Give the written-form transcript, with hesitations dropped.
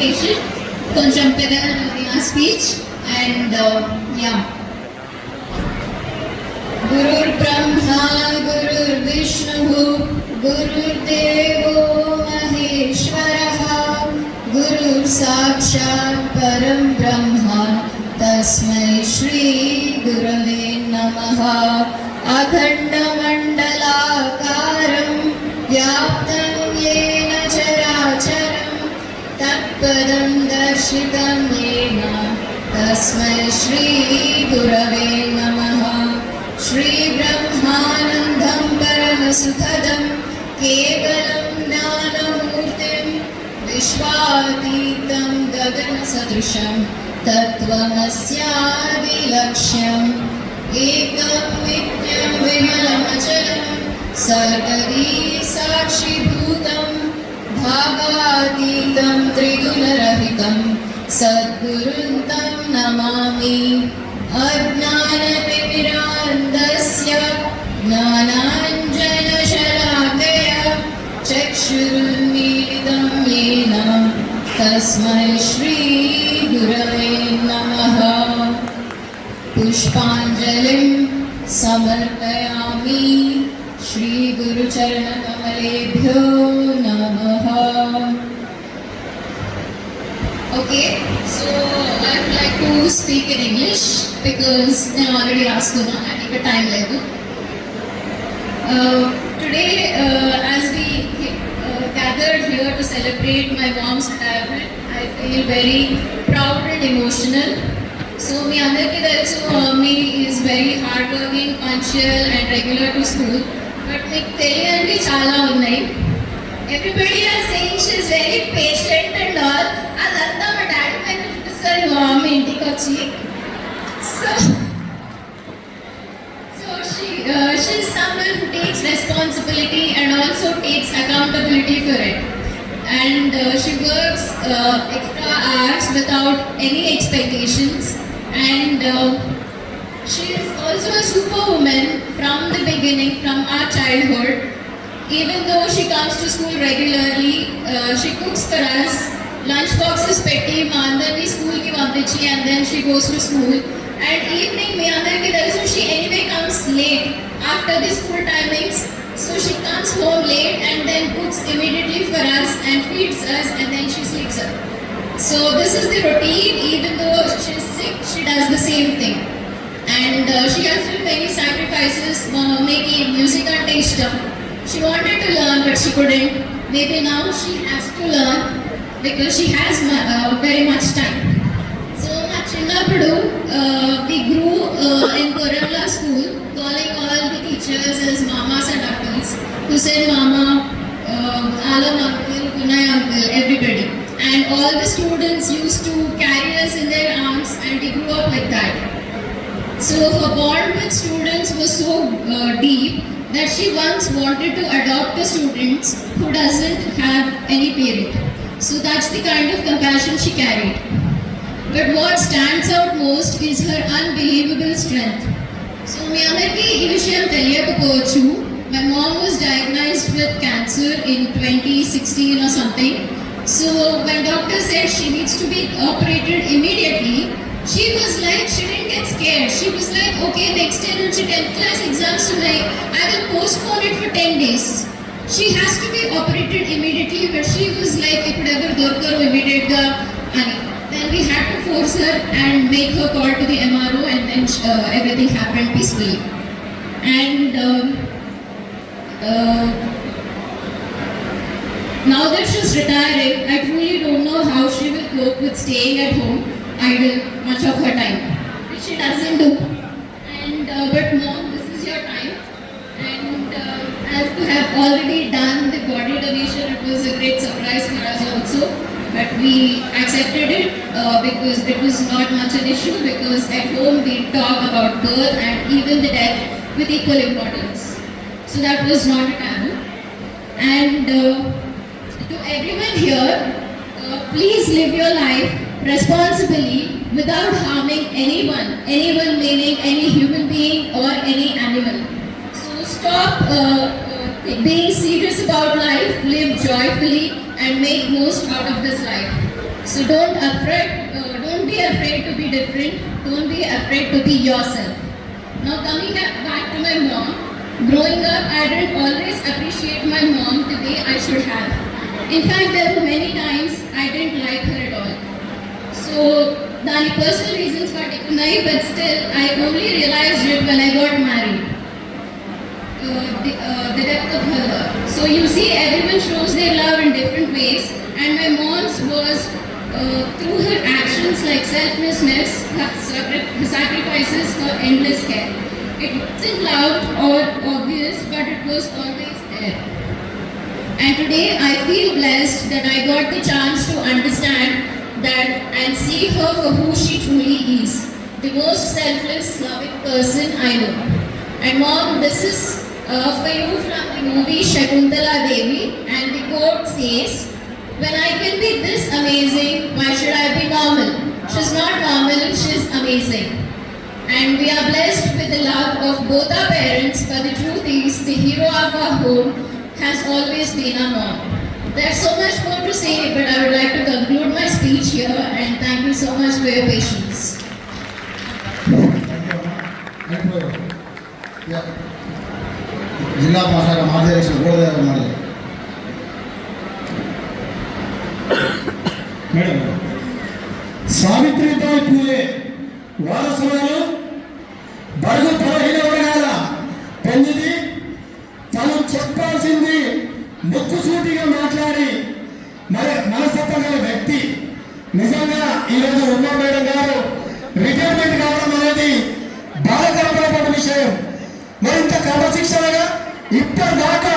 presentation, కొంచెం పెద్దగా నా స్పీచ్ అండ్ యా గురుర్ బ్రహ్మ గురుర్ విష్ణు గురుర్దేవో మహేశ్వరః గురుర్ సాక్షాత్ పరం బ్రహ్మ తస్మై శ్రీ గురవే నమః అఖండమండలాకారం వ్యాప్తం येन चराचरं तत्पदं दर्शितं येन तस्मै श्रीगुरवे नमः श्रीब्रह्मानन्दं परमसुखदं केवलं ज्ञानमूर्तिं विश्वातीतं गगनसदृशं तत्त्वमस्यादिलक्ष्यम् एकं नित्यं विमलमचलं सर्वदी साक्षिभूतं भावातीतं त्रिगुणरहितं सद्गुरुं तं नमामि अज्ञानतिमिरान्धस्य ज्ञानाञ्जनशलाकया चक्षुरुन्मीलितं येन तस्मै श्रीगुरवे नमः पुष्पाञ्जलिं समर्पयामि श्री गुरु चरण कमलेभ्यो नमः. Okay, so I would like to speak in English because I already asked you and if time left. Today, as we gathered here to celebrate my mom's retirement, I feel very proud and emotional. So, మీ అందరికీ తెలుసు mummy is very hardworking, punctual and regular to school. But మీకు తెలియనివి చాలా ఉన్నాయి. Everybody are saying she is very patient and all. అదంతా మా daddy పైన చూపిస్తారు మా మమ్మీ ఇంటికి వచ్చి. So she is someone who takes responsibility and also takes accountability for it. And she works extra hours without any expectations. And she is also a superwoman from the beginning, from our childhood. Even though she comes to school regularly, she cooks for us, lunch boxes petti, ma andarni school ki panpichi, and then she goes to school. And evening, me andarki telusu, she anyway comes late after the school timings. So she comes home late and then cooks immediately for us and feeds us, and then she sleeps up. So this is the routine. Even though she is sick, she does the same thing. And she has done many sacrifices. Making music ante ishtam. She wanted to learn but she couldn't. Maybe now she has to learn because she has very much time. So ma chinnappudu we grew in Korala school, calling all the teachers as mamas and uncles, who said mama, alam uncle, kunay uncle, everybody. And all the students used to carry us in their arms and we grew up like that. So her bond with students was so deep that she once wanted to adopt the students who doesn't have any parent. So that's the kind of compassion she carried. But what stands out most is her unbelievable strength. So మీ అందరికీ ఈ విషయం తెలియకపోవచ్చు. My mom was diagnosed with cancer in 2016 or something. So when doctor said she needs to be operated immediately, she was like, she didn't get scared. She was like, okay, next year when she 10th class exams tonight, I will postpone it for 10 days. She has to be operated immediately, but she was like, ippudever dorkaru immediate ga ani. Then we had to force her and make her call to the MRO, and then everything happened peacefully. And now that she's retiring, I truly don't know how she will cope with staying at home idle much of her time, which she doesn't do. And but mom, this is your time. And as you have already done the body donation, it was a great surprise for us also. But we accepted it because it was not much an issue, because at home we talk about birth and even the death with equal importance. So that was not a taboo. And to everyone here, please live your life responsibly without harming anyone meaning any human being or any animal. So stop being serious about life, live joyfully and make most out of this life. So don't be afraid to be different. Don't be afraid to be yourself. Now coming back to my mom. Growing up, I didn't always appreciate my mom the way I should have. In fact, there were many times I didn't like her at all. So దాని personal reasons ఉన్నాయి, but still I only realized it when I got married. The depth of her love. So you see, everyone shows their love in different ways, and my mom's was through her actions like selflessness, her sacrifices, her endless care. It wasn't loud or obvious, but it was always there. And today I feel blessed that I got the chance to understand that and see her for who she truly is, the most selfless, loving person I know. And mom, this is for you from the movie Shakuntala Devi, and the quote says, "When I can be this amazing, why should I be normal?" She's not normal, she's amazing. And we are blessed with the love of both our parents, but the truth is, the hero of our home has always been our mom. There's so much more to say, but I would like to conclude my speech here, and thank you so much for your patience. జిల్లా భాషాల మాధ్యక్షులు గోడదేవ మరి madam Savitribai Phule వారసురాలు బడుగు బలహీన వర్గాల పెళ్లిది తను చెప్పాల్సింది ముక్కుసూటిగా మాట్లాడి మరి మనస్తత్వం గల వ్యక్తి. నిజంగా ఈరోజు ఉమా మేడం గారు రిటైర్మెంట్ కావడం అనేది బాధాకరమైన విషయం. మరింత క్రమశిక్షణగా ఇప్పటిదాకా